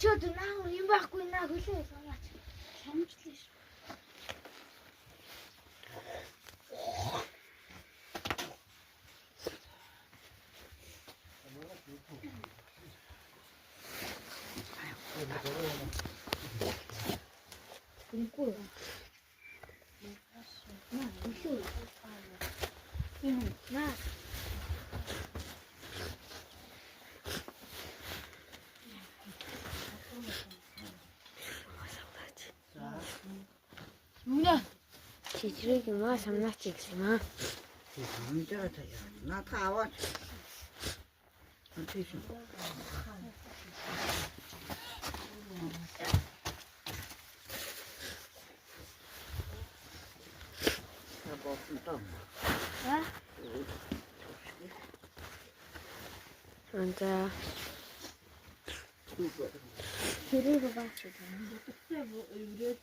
Чөд наа юм байхгүй наа хөлөө санаач. Самжлаа шүү. Инкуй. На, хөлөө. На. Мина. Чичрэг юм аа самнаач гэсэн юм аа. Самжаа таяа. На та аваач. Тийш. А? Анта. Хэрэг баач. Тэгтээ юу ирээд